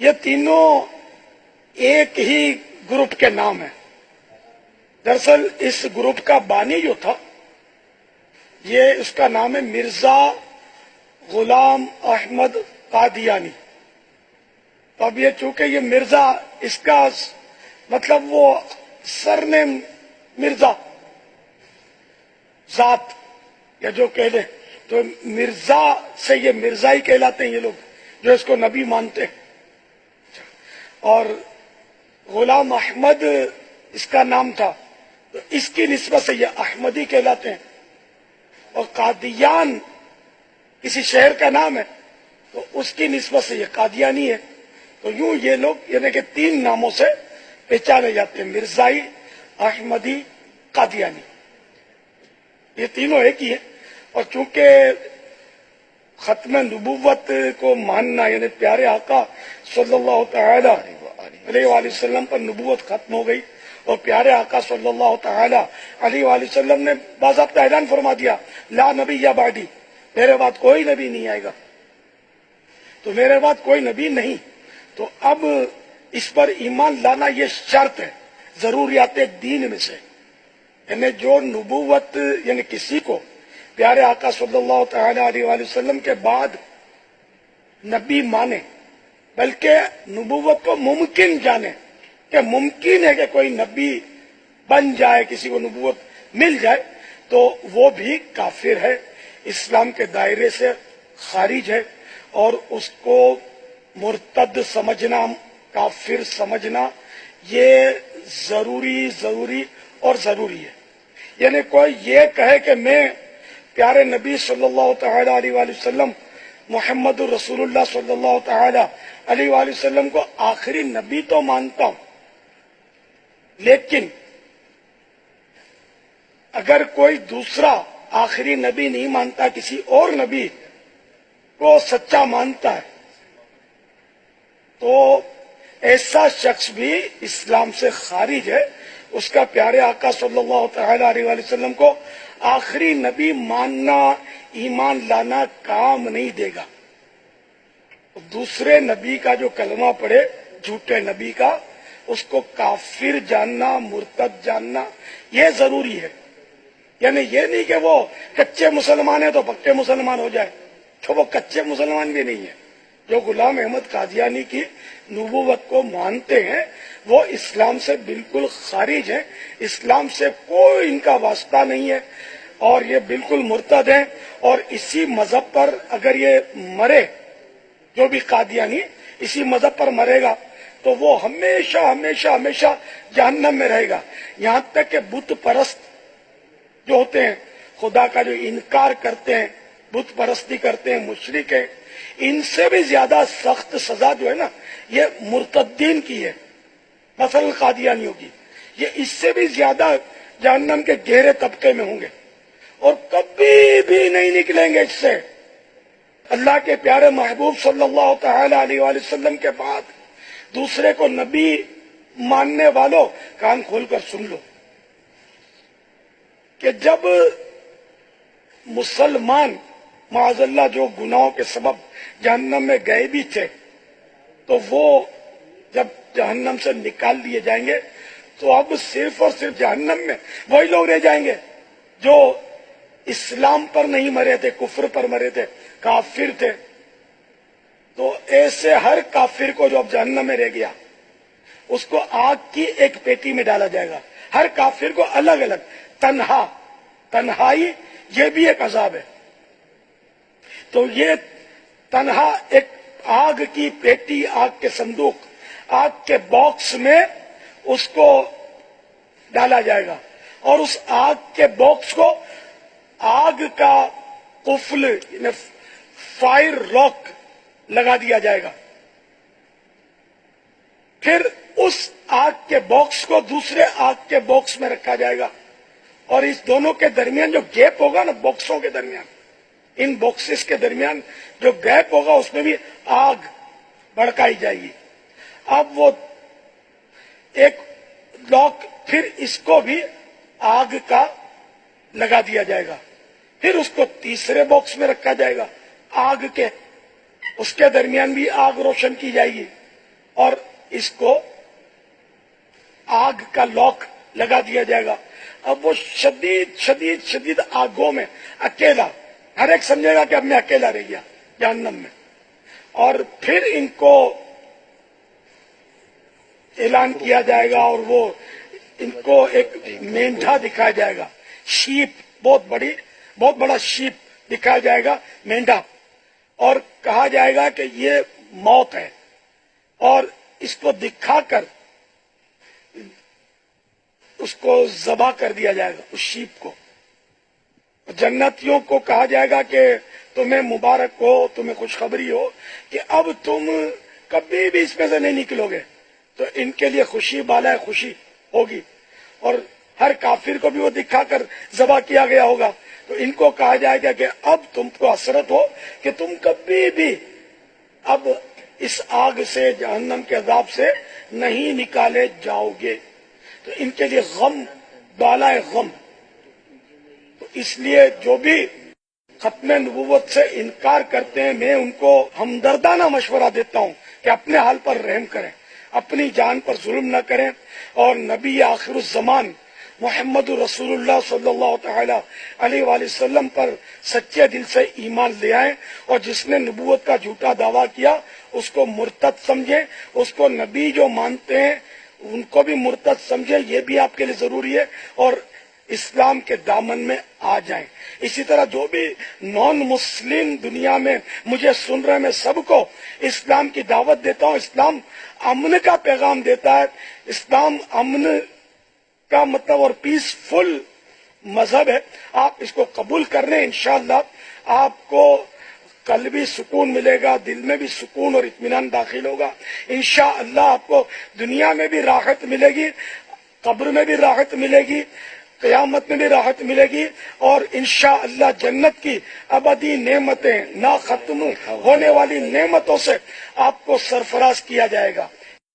یہ تینوں ایک ہی گروپ کے نام ہیں. دراصل اس گروپ کا بانی جو تھا یہ اس کا نام ہے مرزا غلام احمد قادیانی. تو اب یہ چونکہ یہ مرزا اس کا مطلب وہ سرنیم مرزا ذات یا جو کہہ دیں تو مرزا سے یہ مرزا ہی کہلاتے ہیں یہ لوگ جو اس کو نبی مانتے ہیں. اور غلام احمد اس کا نام تھا تو اس کی نسبت سے یہ احمدی کہلاتے ہیں. اور قادیان کسی شہر کا نام ہے تو اس کی نسبت سے یہ قادیانی ہے. تو یوں یہ لوگ یعنی کہ تین ناموں سے پہچانے جاتے ہیں، مرزائی، احمدی، قادیانی. یہ تینوں ایک ہی ہے. اور چونکہ ختم نبوت کو ماننا یعنی پیارے آقا صلی اللہ تعالی علیہ وآلہ وسلم پر نبوت ختم ہو گئی اور پیارے آقا صلی اللہ تعالی علیہ وآلہ وسلم نے باضابطہ اعلان فرما دیا لا نبی یا بعدی، میرے بعد کوئی نبی نہیں آئے گا. تو میرے بعد کوئی نبی نہیں، تو اب اس پر ایمان لانا یہ شرط ہے ضروریات دین میں سے. یعنی جو نبوت یعنی کسی کو پیارے آقا صلی اللہ تعالی علیہ وآلہ وسلم کے بعد نبی مانے، بلکہ نبوت کو ممکن جانے کہ ممکن ہے کہ کوئی نبی بن جائے، کسی کو نبوت مل جائے، تو وہ بھی کافر ہے، اسلام کے دائرے سے خارج ہے. اور اس کو مرتد سمجھنا، کافر سمجھنا یہ ضروری اور ضروری ہے. یعنی کوئی یہ کہے کہ میں پیارے نبی صلی اللہ تعالی علیہ وآلہ وسلم محمد الرسول اللہ صلی اللہ تعالی علیہ وآلہ وسلم کو آخری نبی تو مانتا ہوں، لیکن اگر کوئی دوسرا آخری نبی نہیں مانتا، کسی اور نبی کو سچا مانتا ہے، تو ایسا شخص بھی اسلام سے خارج ہے. اس کا پیارے آقا صلی اللہ تعالی علیہ وآلہ وسلم کو آخری نبی ماننا، ایمان لانا کام نہیں دے گا. دوسرے نبی کا جو کلمہ پڑھے، جھوٹے نبی کا، اس کو کافر جاننا، مرتد جاننا یہ ضروری ہے. یعنی یہ نہیں کہ وہ کچے مسلمان ہیں تو پکے مسلمان ہو جائے، تو وہ کچے مسلمان بھی نہیں ہے. جو غلام احمد قادیانی کی نبوت کو مانتے ہیں وہ اسلام سے بالکل خارج ہیں، اسلام سے کوئی ان کا واسطہ نہیں ہے اور یہ بالکل مرتد ہیں. اور اسی مذہب پر اگر یہ مرے، جو بھی قادیانی اسی مذہب پر مرے گا تو وہ ہمیشہ جہنم میں رہے گا. یہاں تک کہ بت پرست جو ہوتے ہیں، خدا کا جو انکار کرتے ہیں، بت پرستی کرتے ہیں، مشرک ہیں، ان سے بھی زیادہ سخت سزا جو ہے نا یہ مرتدین کی ہے، مثلا قادیانیوں کی. یہ اس سے بھی زیادہ جہنم کے گہرے طبقے میں ہوں گے اور کبھی بھی نہیں نکلیں گے اس سے. اللہ کے پیارے محبوب صلی اللہ تعالی علیہ وآلہ وسلم کے بعد دوسرے کو نبی ماننے والوں کان کھول کر سن لو کہ جب مسلمان معاذ اللہ جو گناہوں کے سبب جہنم میں گئے بھی تھے، تو وہ جب جہنم سے نکال لیے جائیں گے تو اب صرف اور صرف جہنم میں وہی لوگ رہ جائیں گے جو اسلام پر نہیں مرے تھے، کفر پر مرے تھے، کافر تھے. تو ایسے ہر کافر کو جو اب جہنم میں رہ گیا اس کو آگ کی ایک پیٹی میں ڈالا جائے گا. ہر کافر کو الگ الگ، تنہائی یہ بھی ایک عذاب ہے. تو یہ تنہا ایک آگ کی پیٹی، آگ کے صندوق، آگ کے باکس میں اس کو ڈالا جائے گا اور اس آگ کے باکس کو آگ کا قفل یعنی فائر راک لگا دیا جائے گا. پھر اس آگ کے باکس کو دوسرے آگ کے باکس میں رکھا جائے گا اور اس دونوں کے درمیان جو گیپ ہوگا نا، باکسوں کے درمیان، ان باکسز کے درمیان جو گیپ ہوگا اس میں بھی آگ بھڑکائی جائے گی. اب وہ ایک لاک پھر اس کو بھی آگ کا لگا دیا جائے گا. پھر اس کو تیسرے باکس میں رکھا جائے گا آگ کے، اس کے درمیان بھی آگ روشن کی جائے گی. اور اس کو آگ کا لاک لگا دیا جائے گا. اب وہ شدید شدید شدید آگوں میں اکیلا, ہر ایک سمجھے گا کہ اب میں اکیلا رہ گیا جہنم میں. اور پھر ان کو اعلان کیا جائے گا اور وہ ان کو ایک مینڈھا دکھایا جائے گا, شیپ, بہت بڑا شیپ دکھایا جائے گا, مینڈھا, اور کہا جائے گا کہ یہ موت ہے, اور اس کو دکھا کر اس کو ذبح کر دیا جائے گا, اس شیپ کو. جنتیوں کو کہا جائے گا کہ تمہیں مبارک ہو, تمہیں خوشخبری ہو کہ اب تم کبھی بھی اس میں سے نہیں نکلو گے. تو ان کے لیے خوشی بالا خوشی ہوگی, اور ہر کافر کو بھی وہ دکھا کر ذبح کیا گیا ہوگا. تو ان کو کہا جائے گا کہ اب تم کو حسرت ہو کہ تم کبھی بھی اب اس آگ سے, جہنم کے عذاب سے نہیں نکالے جاؤ گے. تو ان کے لیے غم بالا غم. تو اس لیے جو بھی ختم نبوت سے انکار کرتے ہیں, میں ان کو ہمدردانہ مشورہ دیتا ہوں کہ اپنے حال پر رحم کریں, اپنی جان پر ظلم نہ کریں, اور نبی آخر الزمان محمد رسول اللہ صلی اللہ تعالی علیہ وآلہ وسلم پر سچے دل سے ایمان لے آئیں, اور جس نے نبوت کا جھوٹا دعویٰ کیا اس کو مرتد سمجھیں, اس کو نبی جو مانتے ہیں ان کو بھی مرتد سمجھیں, یہ بھی آپ کے لیے ضروری ہے, اور اسلام کے دامن میں آ جائیں. اسی طرح جو بھی نان مسلم دنیا میں مجھے سن رہے ہیں, میں سب کو اسلام کی دعوت دیتا ہوں. اسلام امن کا پیغام دیتا ہے, اسلام امن کا مطلب اور پیسفل مذہب ہے. آپ اس کو قبول کر لیں, انشاءاللہ آپ کو قلبی سکون ملے گا, دل میں بھی سکون اور اطمینان داخل ہوگا. انشاءاللہ آپ کو دنیا میں بھی راحت ملے گی, قبر میں بھی راحت ملے گی, قیامت میں بھی راحت ملے گی, اور انشاءاللہ جنت کی ابدی نعمتیں, نہ ختم ہونے والی نعمتوں سے آپ کو سرفراز کیا جائے گا.